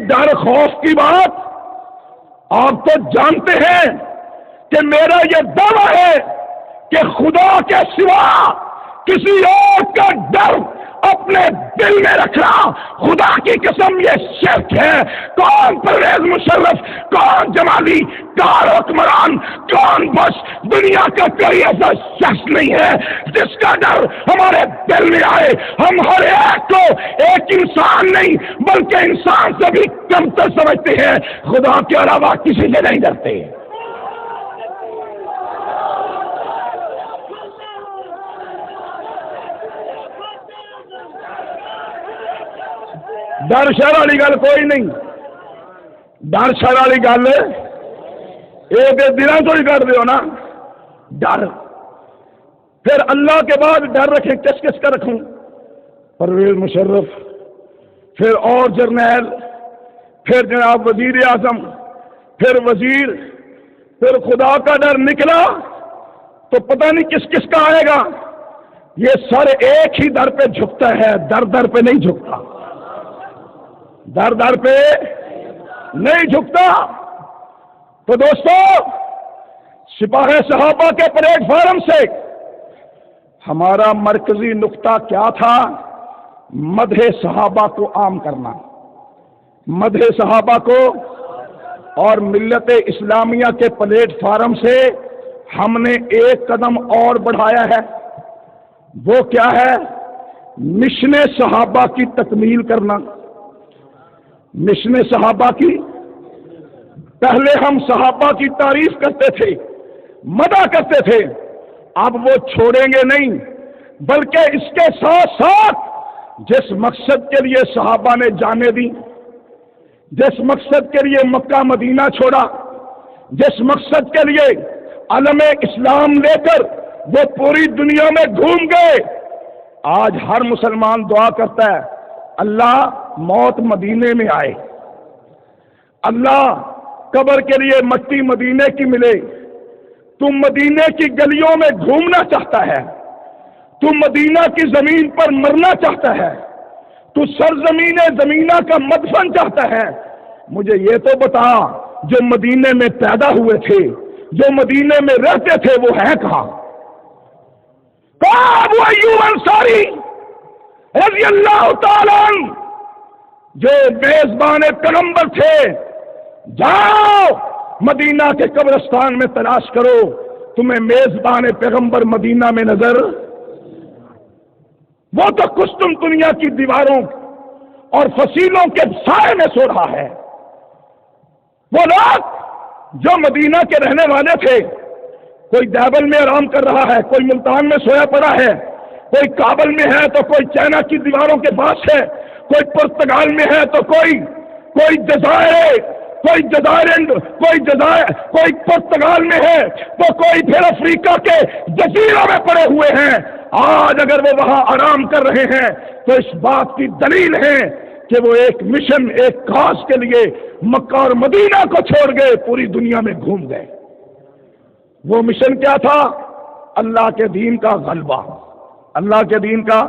ڈر خوف کی بات آپ تو جانتے ہیں کہ میرا یہ دعویٰ ہے کہ خدا کے سوا کسی اور کا ڈر اپنے دل میں رکھنا خدا کی قسم یہ شرک ہے۔ کون پرویز مشرف، کون جمالی، کون حکمران، کون بش، دنیا کا کوئی ایسا شخص نہیں ہے جس کا ڈر ہمارے دل میں آئے۔ ہم ہر ایک کو ایک انسان نہیں بلکہ انسان سے بھی کمتر سمجھتے ہیں، خدا کے علاوہ کسی سے نہیں ڈرتے۔ ڈر شر والی گل کوئی نہیں، ڈر شر والی گل یہ دلوں تو ہی کر دیو نا ڈر۔ پھر اللہ کے بعد ڈر رکھیں کس کس کا رکھوں؟ پرویز مشرف، پھر اور جرنیل، پھر جناب وزیر اعظم، پھر وزیر، پھر خدا کا ڈر نکلا تو پتہ نہیں کس کس کا آئے گا۔ یہ سر ایک ہی در پہ جھکتا ہے، در در پہ نہیں جھکتا، در در پہ نہیں جھکتا۔ تو دوستو، سپاہ صحابہ کے پلیٹ فارم سے ہمارا مرکزی نقطہ کیا تھا؟ مدح صحابہ کو عام کرنا، مدح صحابہ کو۔ اور ملت اسلامیہ کے پلیٹ فارم سے ہم نے ایک قدم اور بڑھایا ہے، وہ کیا ہے؟ مشن صحابہ کی تکمیل کرنا۔ مشن صحابہ کی، پہلے ہم صحابہ کی تعریف کرتے تھے، مدح کرتے تھے، اب وہ چھوڑیں گے نہیں، بلکہ اس کے ساتھ ساتھ جس مقصد کے لیے صحابہ نے جانیں دی، جس مقصد کے لیے مکہ مدینہ چھوڑا، جس مقصد کے لیے علم اسلام لے کر وہ پوری دنیا میں گھوم گئے، آج ہر مسلمان دعا کرتا ہے اللہ موت مدینے میں آئے، اللہ قبر کے لیے مٹی مدینے کی ملے۔ تم مدینے کی گلیوں میں گھومنا چاہتا ہے، تم مدینہ کی زمین پر مرنا چاہتا ہے، تو سرزمین زمینہ کا مدفن چاہتا ہے، مجھے یہ تو بتا جو مدینے میں پیدا ہوئے تھے، جو مدینے میں رہتے تھے، وہ ہے کہاں؟ ابو ایوب انصاری رضی اللہ تعالیٰ عنہ جو میزبان پیغمبر تھے، جاؤ مدینہ کے قبرستان میں تلاش کرو، تمہیں میزبان پیغمبر مدینہ میں نظر، وہ تو قسطن دنیا کی دیواروں اور فصیلوں کے سائے میں سو رہا ہے۔ وہ لوگ جو مدینہ کے رہنے والے تھے، کوئی دیوبند میں آرام کر رہا ہے، کوئی ملتان میں سویا پڑا ہے، کوئی کابل میں ہے تو کوئی چائنا کی دیواروں کے پاس ہے، کوئی پرتگال میں ہے تو کوئی جزائر، کوئی پرتگال میں ہے تو کوئی پھر افریقہ کے جزیروں میں پڑے ہوئے ہیں۔ آج اگر وہ وہاں آرام کر رہے ہیں تو اس بات کی دلیل ہے کہ وہ ایک مشن، ایک کاز کے لیے مکہ اور مدینہ کو چھوڑ گئے، پوری دنیا میں گھوم گئے۔ وہ مشن کیا تھا؟ اللہ کے دین کا غلبہ، اللہ کے دین کا